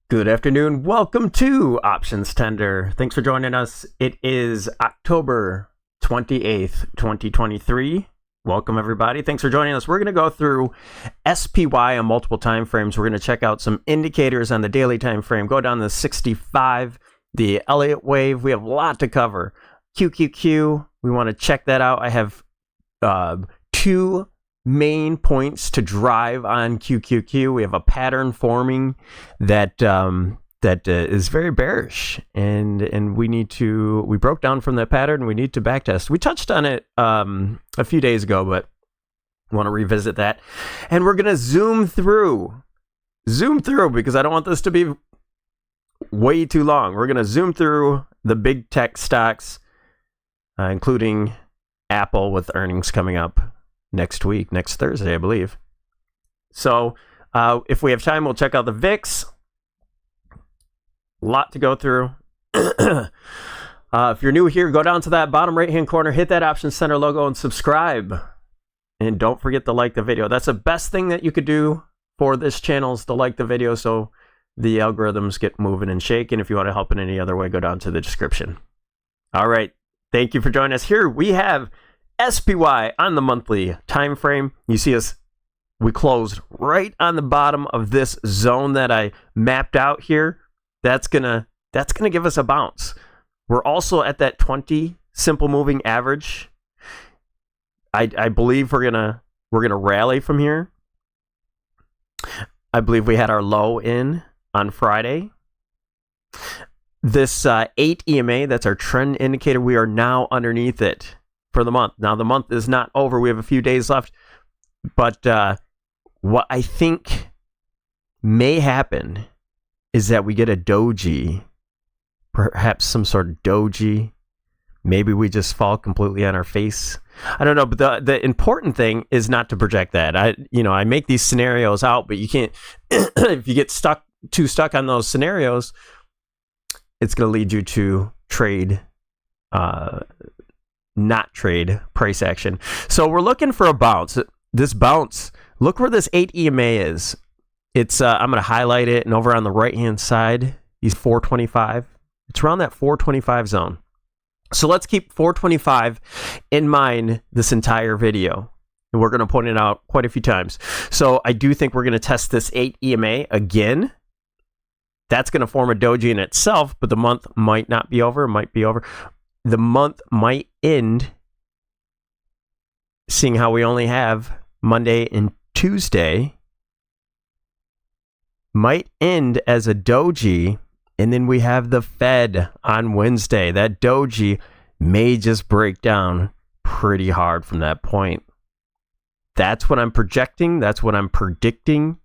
Good afternoon. Welcome to Options Tender. Thanks for joining us. It is October 28th, 2023. Welcome, everybody. Thanks for joining us. We're going to go through SPY on multiple time frames. We're going to check out some indicators on the daily time frame. Go down to 65, the Elliott wave. We have a lot to cover. QQQ, we want to check that out. I have two main points to drive on QQQ. We have a pattern forming that is very bearish, and we broke down from that pattern. We need to backtest. We touched on it a few days ago, but want to revisit that. And we're gonna zoom through because I don't want this to be way too long. We're gonna zoom through the big tech stocks, including Apple with earnings coming up next week, next Thursday, I believe. So if we have time, we'll check out the VIX. A lot to go through. If you're new here, go down to that bottom right-hand corner, hit that Options Center logo, and subscribe. And don't forget to like the video. That's the best thing that you could do for this channel is to like the video so the algorithms get moving and shaking. If you want to help in any other way, go down to the description. All right. Thank you for joining us. Here we have SPY on the monthly time frame. You see us, we closed right on the bottom of this zone that I mapped out here. That's gonna give us a bounce. We're also at that 20 simple moving average. I believe we're gonna rally from here. I believe we had our low in on Friday. This 8 EMA, that's our trend indicator, we are now underneath it for the month. Now the month is not over. We have a few days left. But what I think may happen is that we get a doji, perhaps some sort of doji. Maybe we just fall completely on our face. I don't know, but the important thing is not to project that. I make these scenarios out, but you can't, if you get too stuck on those scenarios, it's going to lead you to not trade price action. So we're looking for a bounce. This bounce, look where this 8 EMA is. It's I'm going to highlight it, and over on the right-hand side, he's 425. It's around that 425 zone. So let's keep 425 in mind this entire video. And we're going to point it out quite a few times. So I do think we're going to test this 8 EMA again. That's going to form a doji in itself, but the month might not be over. It might be over. The month might end, seeing how we only have Monday and Tuesday, might end as a doji, and then we have the Fed on Wednesday. That doji may just break down pretty hard from that point. That's what I'm projecting. That's what I'm predicting.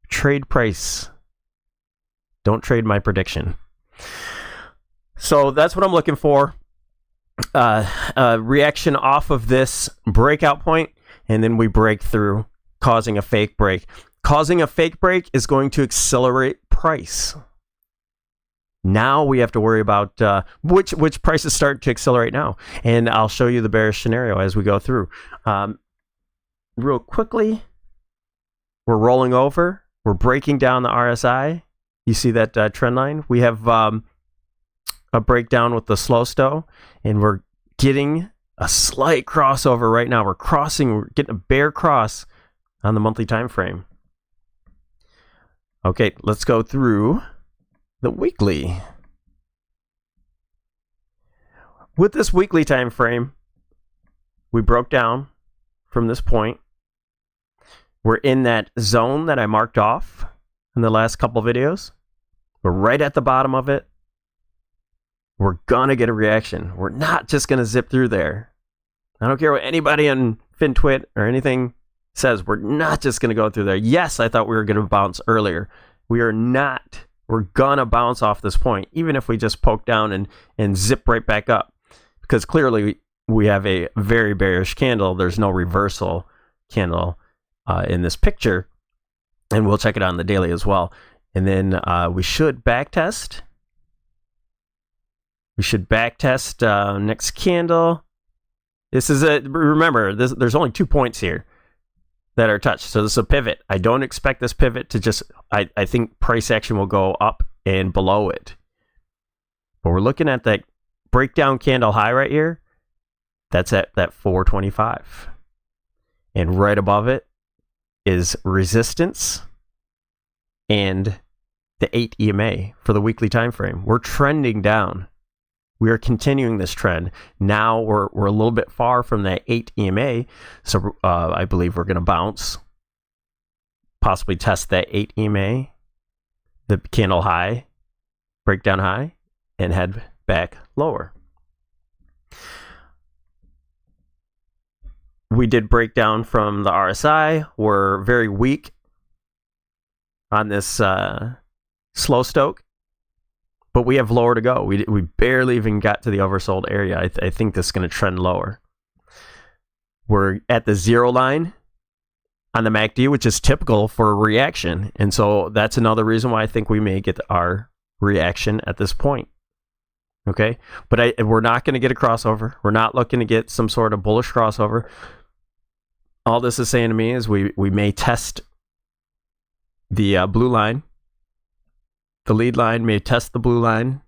Trade price. Don't trade my prediction. So that's what I'm looking for. Reaction off of this breakout point, and then we break through, causing a fake break. Causing a fake break is going to accelerate price. Now we have to worry about which prices start to accelerate now, and I'll show you the bearish scenario as we go through. Real quickly, we're rolling over. We're breaking down the RSI. You see that trend line? We have a breakdown with the slow stow, and we're getting a slight crossover right now. We're getting a bear cross on the monthly time frame. Okay, let's go through the weekly. With this weekly time frame, we broke down from this point. We're in that zone that I marked off in the last couple videos. We're right at the bottom of it. We're going to get a reaction. We're not just going to zip through there. I don't care what anybody on FinTwit or anything says. We're not just going to go through there. Yes, I thought we were going to bounce earlier. We are not. We're going to bounce off this point, even if we just poke down and zip right back up. Because clearly we have a very bearish candle. There's no reversal candle in this picture. And we'll check it on the daily as well. And then we should backtest. We should backtest next candle. This is remember, there's only 2 points here. that are touched. So this is a pivot. I don't expect this pivot to just, I think price action will go up and below it. But we're looking at that breakdown candle high right here. That's at that 425. And right above it is resistance and the 8 EMA for the weekly time frame. We're trending down. We are continuing this trend. Now we're a little bit far from that 8 EMA, so I believe we're going to bounce, possibly test that 8 EMA, the candle high, breakdown high, and head back lower. We did break down from the RSI. We're very weak on this slow stoke, but we have lower to go. We barely even got to the oversold area. I think this is going to trend lower. We're at the 0 line on the MACD, which is typical for a reaction. And so that's another reason why I think we may get our reaction at this point. Okay, but we're not going to get a crossover. We're not looking to get some sort of bullish crossover. All this is saying to me is we may test the blue line. The lead line may test the blue line,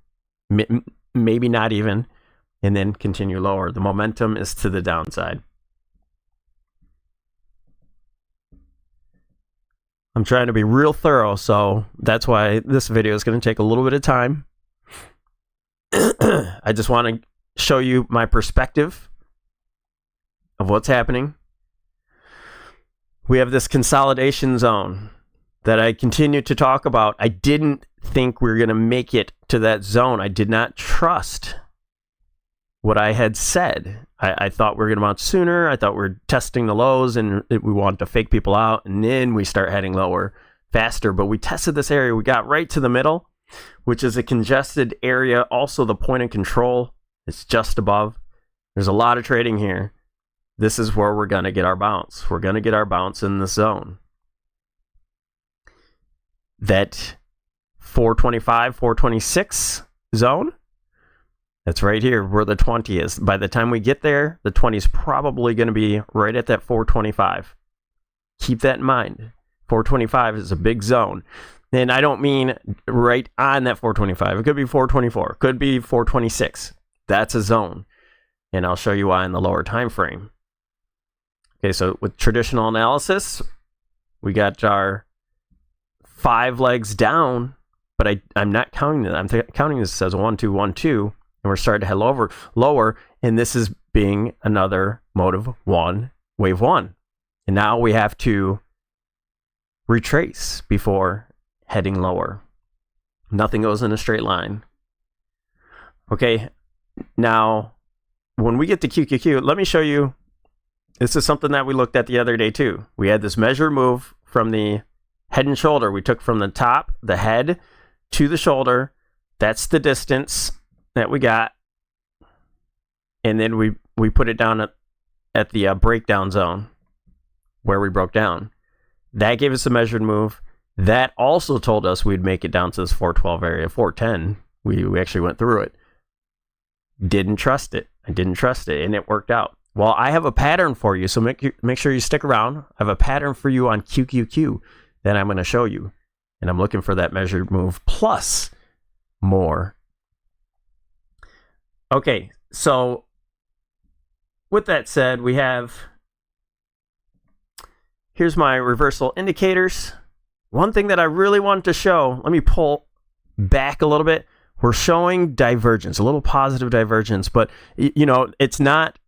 maybe not even, and then continue lower. The momentum is to the downside. I'm trying to be real thorough, so that's why this video is going to take a little bit of time. I just want to show you my perspective of what's happening. We have this consolidation zone that I continue to talk about. I didn't think we were going to make it to that zone. I did not trust what I had said. I thought we were going to bounce sooner. I thought we were testing the lows and we wanted to fake people out, and then we start heading lower faster. But we tested this area. We got right to the middle, which is a congested area. Also, the point of control is just above. There's a lot of trading here. This is where we're going to get our bounce. We're going to get our bounce in this zone. That 425, 426 zone, that's right here where the 20 is. By the time we get there, the 20 is probably going to be right at that 425. Keep that in mind. 425 is a big zone. And I don't mean right on that 425. It could be 424. It could be 426. That's a zone. And I'll show you why in the lower time frame. Okay, so with traditional analysis, we got our 5 legs down, but I'm not counting it. I'm counting this as 1, 2, 1, 2, and we're starting to head lower, and this is being another motive 1, wave 1. And now we have to retrace before heading lower. Nothing goes in a straight line. Okay, now when we get to QQQ, let me show you. This is something that we looked at the other day too. We had this measured move from the head and shoulder. We took from the top, the head, to the shoulder. That's the distance that we got. And then we put it down at the breakdown zone where we broke down. That gave us a measured move. That also told us we'd make it down to this 412 area, 410. We actually went through it. Didn't trust it. I didn't trust it, and it worked out. Well, I have a pattern for you, so make sure you stick around. I have a pattern for you on QQQ that I'm going to show you. And I'm looking for that measured move plus more. Okay, so with that said, we have, here's my reversal indicators. One thing that I really wanted to show, let me pull back a little bit. We're showing divergence, a little positive divergence, but you know, it's not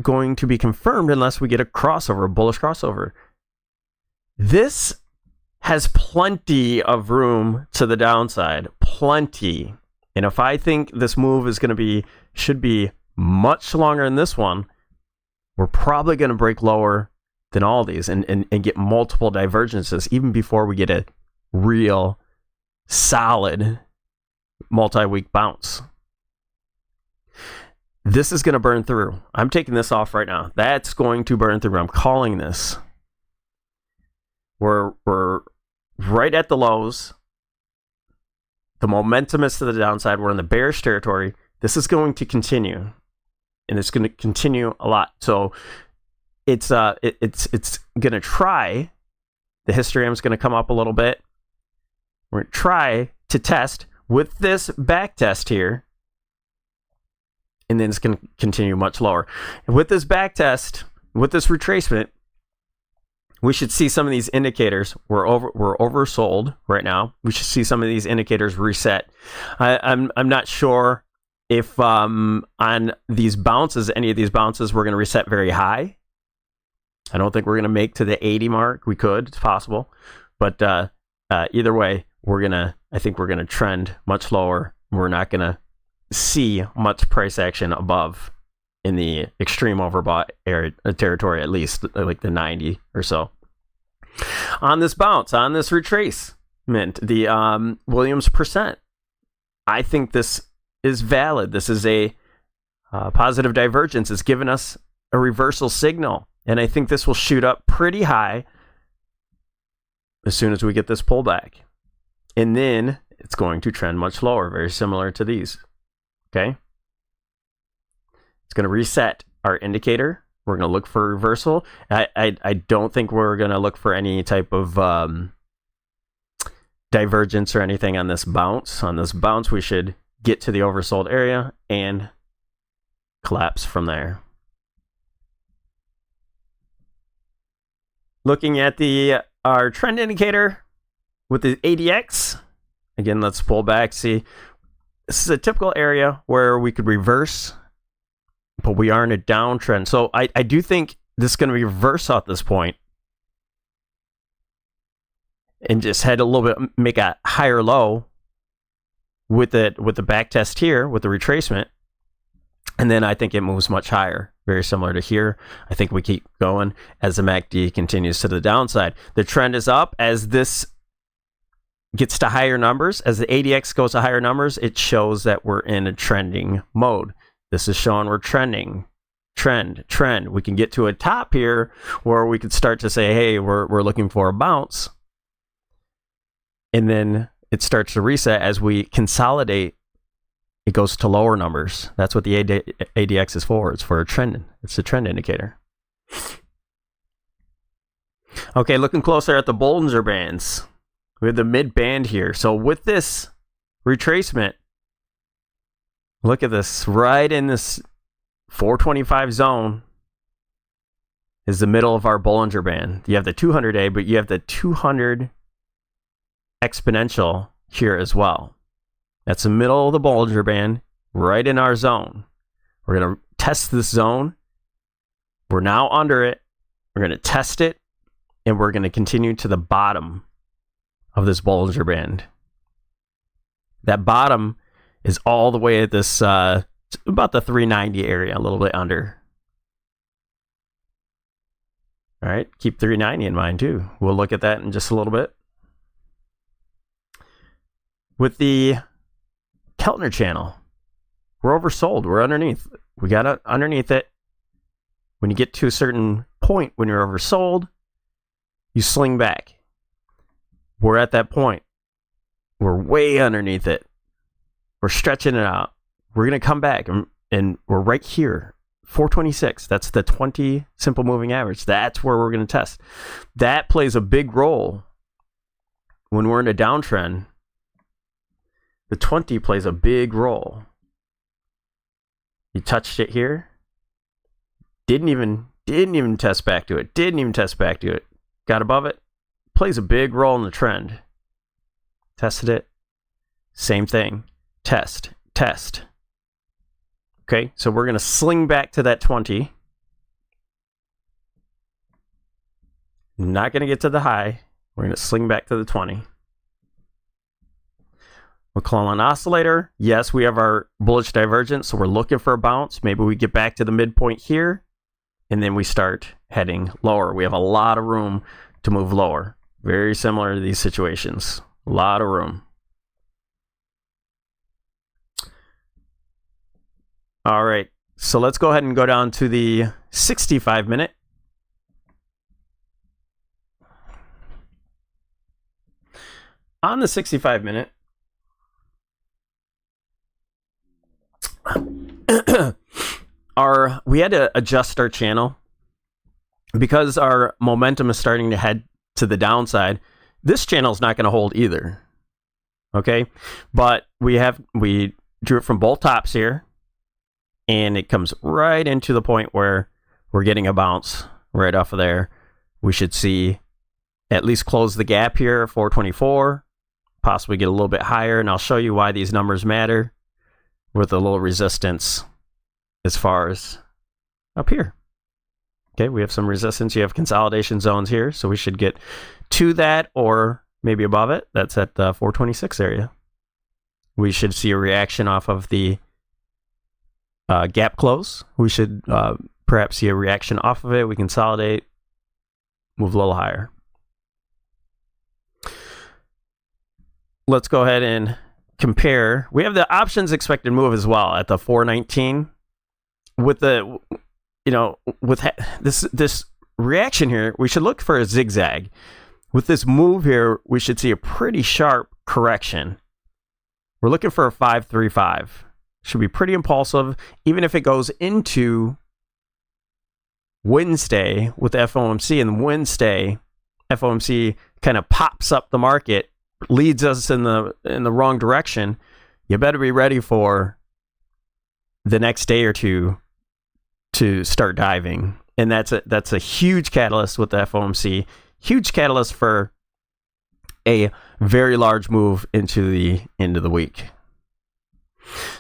going to be confirmed unless we get a crossover, a bullish crossover. This has plenty of room to the downside, plenty. And if I think this move is going to should be much longer than this one, we're probably going to break lower than all these and get multiple divergences even before we get a real solid multi-week bounce. This is going to burn through. I'm taking this off right now. That's going to burn through. I'm calling this. We're right at the lows. The momentum is to the downside. We're in the bearish territory. This is going to continue. And it's going to continue a lot. So it's going to try, the histogram's going to come up a little bit. We're going to try to test with this back test here, and then it's going to continue much lower. And with this back test, with this retracement, we should see some of these indicators. We're oversold right now. We should see some of these indicators reset. I'm not sure if on these bounces, any of these bounces, we're going to reset very high. I don't think we're going to make to the 80 mark. We could, it's possible, but either way, I think we're going to trend much lower. We're not going to see much price action above in the extreme overbought area, territory, at least like the 90 or so. On this bounce, on this retracement, the Williams percent, I think this is valid. This is a positive divergence. It's given us a reversal signal, and I think this will shoot up pretty high as soon as we get this pullback. And then it's going to trend much lower, very similar to these. Okay? It's going to reset our indicator. We're going to look for reversal. I don't think we're going to look for any type of divergence or anything on this bounce. On this bounce, we should get to the oversold area and collapse from there. Looking at our trend indicator with the ADX, again, let's pull back. See, this is a typical area where we could reverse, but we are in a downtrend. So I do think this is going to reverse at this point and just head a little bit, make a higher low with the back test here, with the retracement. And then I think it moves much higher, very similar to here. I think we keep going as the MACD continues to the downside. The trend is up as this gets to higher numbers. As the ADX goes to higher numbers, it shows that we're in a trending mode. This is showing we're trending, trend. We can get to a top here where we could start to say, hey, we're looking for a bounce. And then it starts to reset as we consolidate. It goes to lower numbers. That's what the ADX is for. It's for a trend. It's a trend indicator. Okay, looking closer at the Bollinger Bands. We have the mid band here. So with this retracement, look at this. Right in this 425 zone is the middle of our Bollinger Band. You have the 200-day, but you have the 200 exponential here as well. That's the middle of the Bollinger Band, right in our zone. We're going to test this zone. We're now under it. We're going to test it, and we're going to continue to the bottom of this Bollinger Band. That bottom is all the way at this, about the 390 area, a little bit under. All right, keep 390 in mind too. We'll look at that in just a little bit. With the Keltner channel, we're oversold. We're underneath. We got underneath it. When you get to a certain point, when you're oversold, you sling back. We're at that point. We're way underneath it. We're stretching it out. We're going to come back, and we're right here. 426. That's the 20 simple moving average. That's where we're going to test. That plays a big role when we're in a downtrend. The 20 plays a big role. You touched it here. Didn't even test back to it. Got above it. Plays a big role in the trend. Tested it. Same thing. Test. Okay, so we're going to sling back to that 20. Not going to get to the high. We're going to sling back to the 20. McClellan oscillator. Yes, we have our bullish divergence, so we're looking for a bounce. Maybe we get back to the midpoint here, and then we start heading lower. We have a lot of room to move lower. Very similar to these situations. A lot of room. All right, so let's go ahead and go down to the 65 minute. On the 65 minute, we had to adjust our channel because our momentum is starting to head to the downside, this channel is not going to hold either. Okay, but we drew it from both tops here, and it comes right into the point where we're getting a bounce right off of there. We should see at least close the gap here, 424, possibly get a little bit higher, and I'll show you why these numbers matter with a little resistance as far as up here. Okay, we have some resistance. You have consolidation zones here, so we should get to that or maybe above it. That's at the 426 area. We should see a reaction off of the gap close. We should perhaps see a reaction off of it. We consolidate, move a little higher. Let's go ahead and compare. We have the options expected move as well at the 419. With the, with this reaction here, we should look for a zigzag. With this move here, we should see a pretty sharp correction. We're looking for a 535. Should be pretty impulsive, even if it goes into Wednesday with FOMC, and Wednesday FOMC kind of pops up the market, leads us in the wrong direction. You better be ready for the next day or two to start diving, and that's a huge catalyst with the FOMC, huge catalyst for a very large move into the end of the week.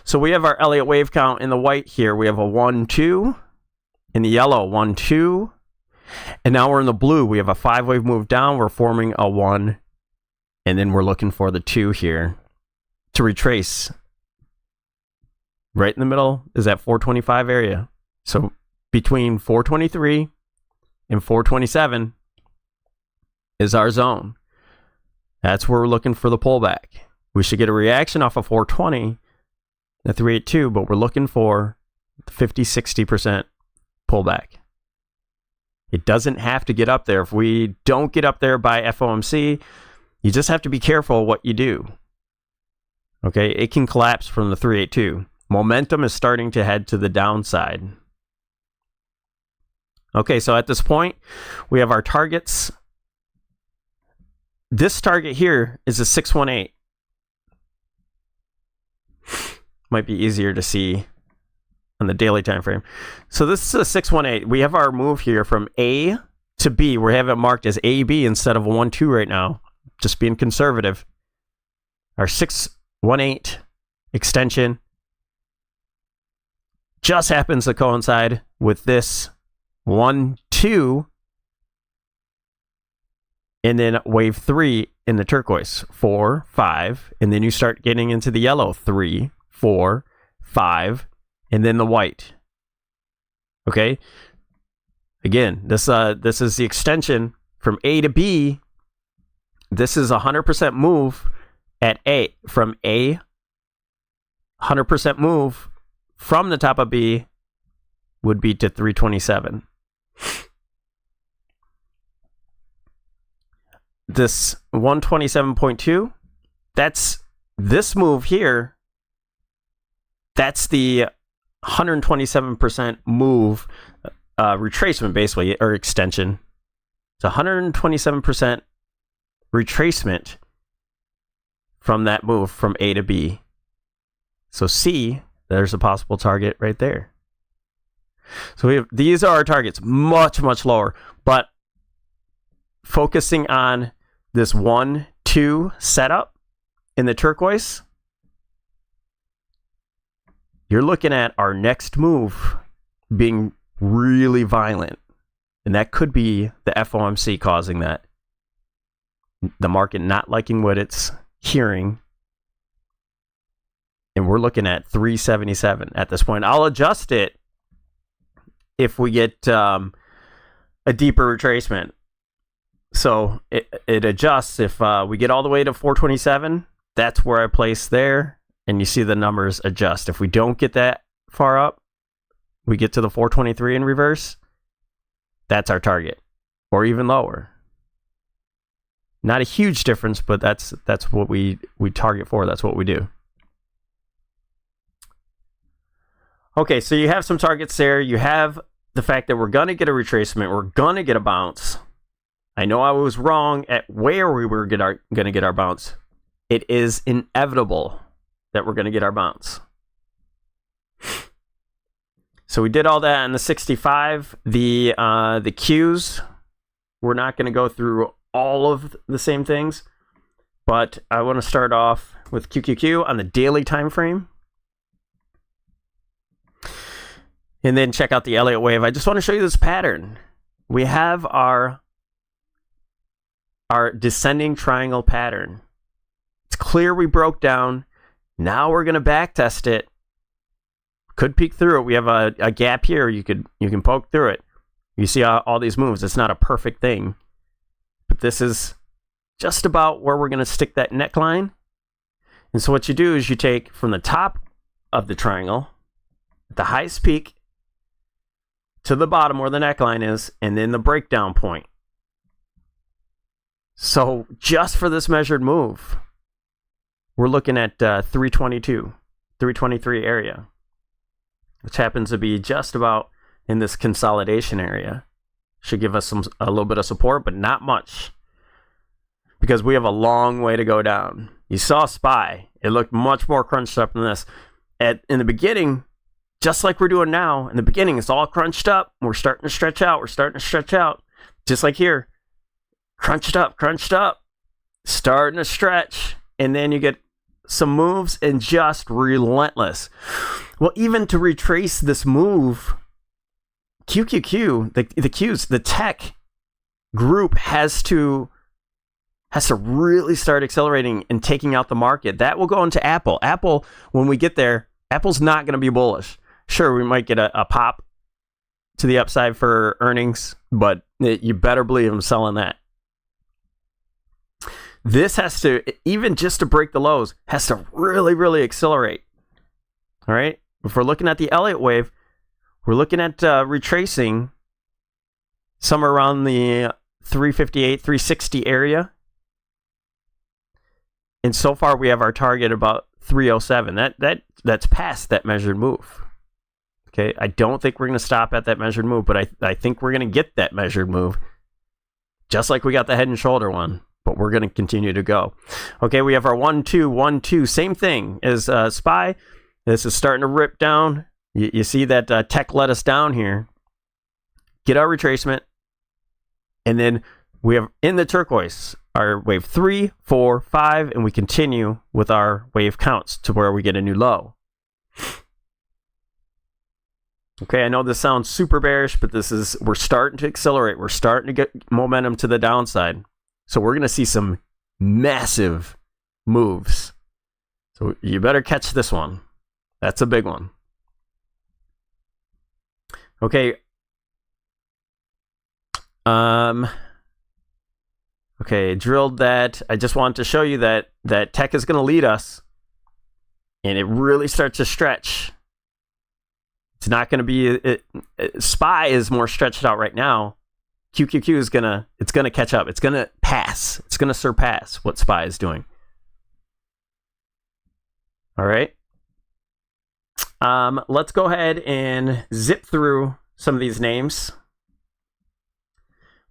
So we have our Elliott wave count in the white here. We have a 1, 2. In the yellow, 1, 2. And now we're in the blue. We have a 5-wave move down. We're forming a 1. And then we're looking for the 2 here to retrace. Right in the middle is that 425 area. So between 423 and 427 is our zone. That's where we're looking for the pullback. We should get a reaction off of 420, the 382, but we're looking for the 50-60% pullback. It doesn't have to get up there. If we don't get up there by FOMC, you just have to be careful what you do. Okay, it can collapse from the 382. Momentum is starting to head to the downside. Okay, so at this point, we have our targets. This target here is a 618. Might be easier to see on the daily time frame. So this is a 618. We have our move here from A to B. We have it marked as AB instead of a 1-2 right now. Just being conservative. Our 618 extension just happens to coincide with this 1, 2, and then wave 3 in the turquoise, 4, 5, and then you start getting into the yellow, 3, 4, 5, and then the white. Okay. Again, this is the extension from A to B. This is a 100% move at A. From A, 100% move from the top of B would be to 327. This 127.2, that's this move here. That's the 127% move retracement, basically, or extension. It's 127% retracement from that move from A to B. So C, there's a possible target right there. So these are our targets, much, much lower. But focusing on this 1, 2 setup in the turquoise, you're looking at our next move being really violent. And that could be the FOMC causing that. The market not liking what it's hearing. And we're looking at 377 at this point. I'll adjust it if we get a deeper retracement. So it adjusts if we get all the way to 427. That's where I place there. And you see the numbers adjust. If we don't get that far up, we get to the 423 in reverse. That's our target, or even lower. Not a huge difference, but that's what we target for. That's what we do. Okay, so you have some targets there. You have the fact that we're going to get a retracement, we're going to get a bounce. I know I was wrong at where we were going to get our bounce. It is inevitable that we're going to get our bounce. So we did all that in the 65. The Qs, we're not going to go through all of the same things, but I want to start off with QQQ on the daily time frame. And then check out the Elliott wave. I just want to show you this pattern. We have our descending triangle pattern. It's clear we broke down. Now we're going to back test it. Could peek through it. We have a gap here. You can poke through it. You see all these moves. It's not a perfect thing, but this is just about where we're going to stick that neckline. And so what you do is you take from the top of the triangle, the highest peak, to the bottom where the neckline is, and then the breakdown point. So just for this measured move, we're looking at 322, 323 area, which happens to be just about in this consolidation area. Should give us a little bit of support, but not much, because we have a long way to go down. You saw SPY. It looked much more crunched up than this. In the beginning, just like we're doing now, in the beginning, it's all crunched up. We're starting to stretch out. We're starting to stretch out. Just like here. Crunched up, starting to stretch. And then you get some moves and just relentless. Well, even to retrace this move, QQQ, the Qs, the tech group has to really start accelerating and taking out the market. That will go into Apple. Apple, when we get there, Apple's not going to be bullish. Sure, we might get a pop to the upside for earnings, but you better believe I'm selling that. This has to, even just to break the lows, has to really, really accelerate. All right? If we're looking at the Elliott wave, we're looking at retracing somewhere around the 358, 360 area. And so far, we have our target about 307. That's past that measured move. Okay, I don't think we're going to stop at that measured move, but I think we're going to get that measured move, just like we got the head and shoulder one, but we're going to continue to go. Okay, we have our 1, 2, 1, 2, same thing as SPY. This is starting to rip down. You see that tech let us down here. Get our retracement, and then we have in the turquoise our wave 3, 4, 5, and we continue with our wave counts to where we get a new low. Okay, I know this sounds super bearish, but we're starting to accelerate. We're starting to get momentum to the downside. So we're going to see some massive moves. So you better catch this one. That's a big one. Okay. Okay, drilled that. I just want to show you that tech is going to lead us, and it really starts to stretch. It's not going to be, SPY is more stretched out right now. QQQ is going to catch up. It's going to pass. It's going to surpass what SPY is doing. All right. Let's go ahead and zip through some of these names.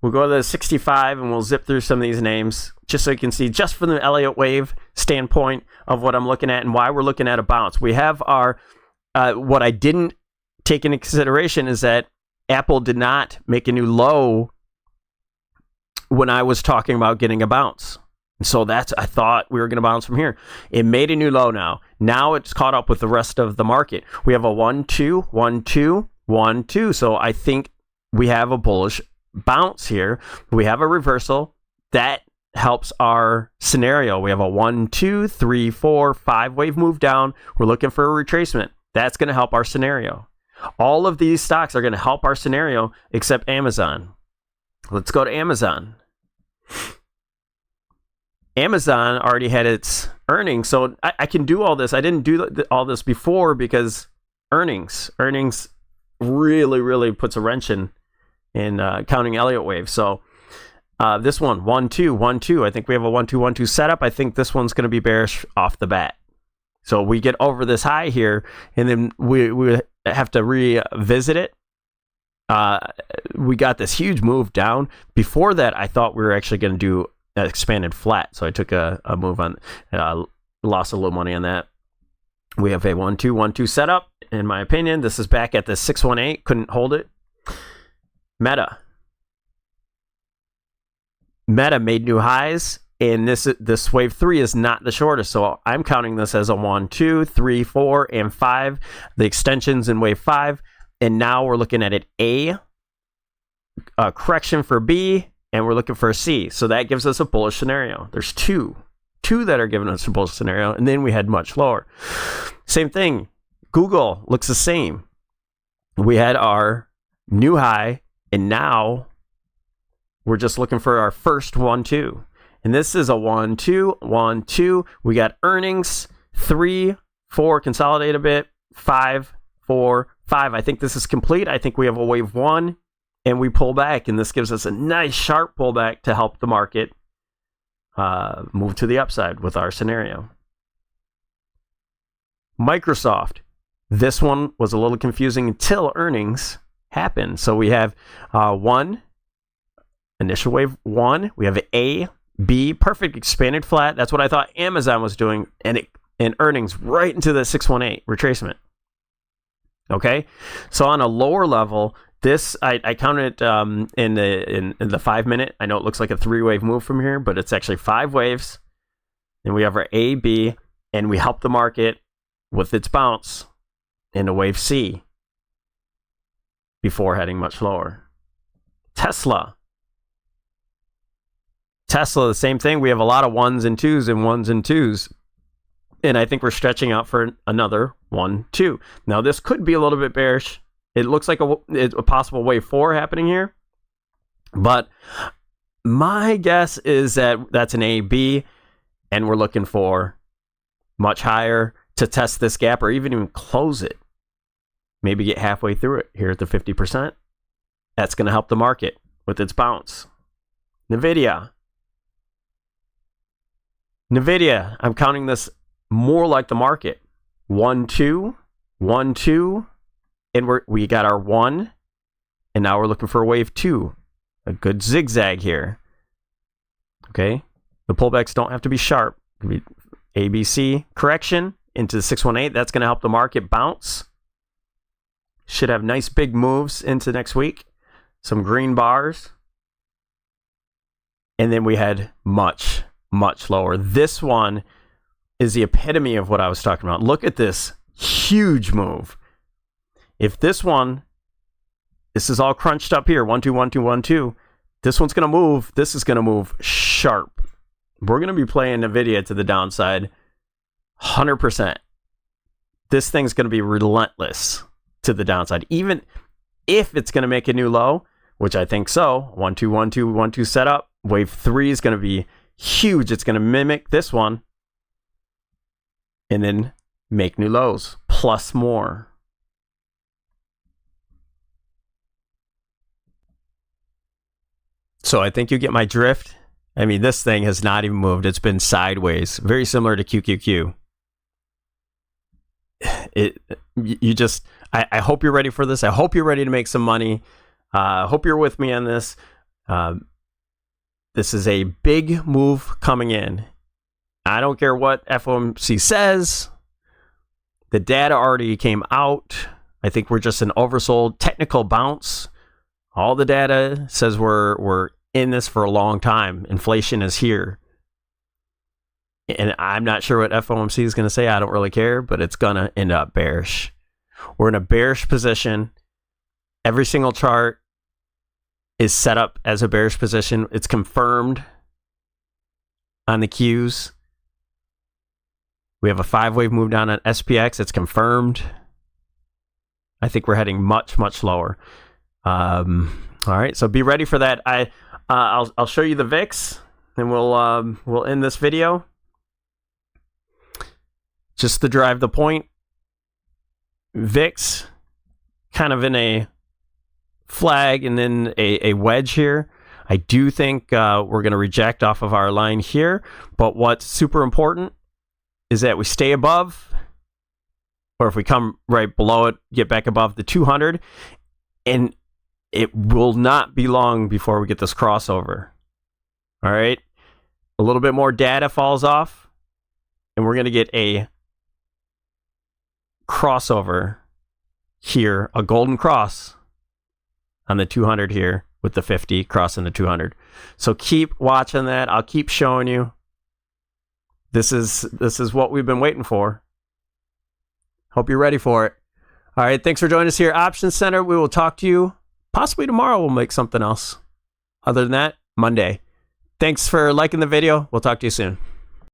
We'll go to the 65 and we'll zip through some of these names just so you can see, just from the Elliott wave standpoint of what I'm looking at and why we're looking at a bounce. We have our, what I didn't take into consideration is that Apple did not make a new low when I was talking about getting a bounce. And so I thought we were going to bounce from here. It made a new low now. Now it's caught up with the rest of the market. We have a 1, 2, 1, 2, 1, 2. So I think we have a bullish bounce here. We have a reversal. That helps our scenario. We have a 1, 2, 3, 4, 5 wave move down. We're looking for a retracement. That's going to help our scenario. All of these stocks are going to help our scenario except Amazon. Let's go to Amazon. Amazon already had its earnings, so I can do all this. I didn't do all this before because earnings really, really puts a wrench in counting Elliott wave. So this one, 1, 2, 1, 2. I think we have a 1, 2, 1, 2 setup. I think this one's going to be bearish off the bat. So we get over this high here, and then we have to revisit it we got this huge move down. Before that, I thought we were actually going to do an expanded flat, so I took a move on, lost a little money on that. We have a 1-2-1-2 setup. In my opinion, this is back at the 618. Couldn't hold it. Meta made new highs, and this wave 3 is not the shortest, so I'm counting this as a 1, 2, 3, 4, and 5. The extensions in wave 5, and now we're looking at a correction for B, and we're looking for a C. So that gives us a bullish scenario. There's two that are giving us a bullish scenario, and then we had much lower. Same thing. Google looks the same. We had our new high, and now we're just looking for our first 1-2. And this is a 1-2, 1-2. We got earnings, 3, 4, consolidate a bit, 5, 4, 5. I think this is complete. I think we have a wave 1, and we pull back, and this gives us a nice sharp pullback to help the market move to the upside with our scenario. Microsoft. This one was a little confusing until earnings happened. So we have initial wave 1. We have A, B, perfect expanded flat. That's what I thought Amazon was doing, and earnings right into the 618 retracement. Okay, so on a lower level, this I counted in the 5 minute. I know it looks like a 3-wave move from here, but it's actually 5 waves. And we have our A, B, and we help the market with its bounce into wave C before heading much lower. Tesla, the same thing. We have a lot of 1s and 2s and 1s and 2s. And I think we're stretching out for another 1-2. Now, this could be a little bit bearish. It looks like a possible wave 4 happening here. But my guess is that that's an A, B, and we're looking for much higher to test this gap or even close it. Maybe get halfway through it here at the 50%. That's going to help the market with its bounce. NVIDIA, I'm counting this more like the market. 1-2, 1-2, and we got our 1, and now we're looking for a wave 2. A good zigzag here. Okay, the pullbacks don't have to be sharp. It can be ABC correction into the 618. That's going to help the market bounce. Should have nice big moves into next week. Some green bars. And then we had much lower. This one is the epitome of what I was talking about. Look at this huge move. If this is all crunched up here, 1-2, 1-2, 1-2. This one's going to move. This is going to move sharp. We're going to be playing NVIDIA to the downside 100%. This thing's going to be relentless to the downside. Even if it's going to make a new low, which I think so, 1-2, 1-2, 1-2 setup. Wave 3 is going to be huge. It's going to mimic this one and then make new lows plus more. So I think you get my drift. I mean, this thing has not even moved. It's been sideways, very similar to QQQ. I hope you're ready for this. I hope you're ready to make some money. I hope you're with me on this. This is a big move coming in. I don't care what FOMC says. The data already came out. I think we're just an oversold technical bounce. All the data says we're in this for a long time. Inflation is here. And I'm not sure what FOMC is going to say. I don't really care, but it's going to end up bearish. We're in a bearish position. Every single chart is set up as a bearish position. It's confirmed on the Qs. We have a 5-wave move down on SPX. It's confirmed. I think we're heading much lower. All right, so be ready for that. I'll show you the VIX, and we'll end this video. Just to drive the point, VIX kind of in a flag and then a wedge here. I do think we're going to reject off of our line here, but what's super important is that we stay above, or if we come right below it, get back above the 200. And it will not be long before we get this crossover. All right. A little bit more data falls off, and we're going to get a crossover here, a golden cross on the 200 here with the 50 crossing the 200. So keep watching that. I'll keep showing you. This is what we've been waiting for. Hope you're ready for it. All right. Thanks for joining us here, Options Center. We will talk to you possibly tomorrow. We'll make something else. Other than that, Monday. Thanks for liking the video. We'll talk to you soon.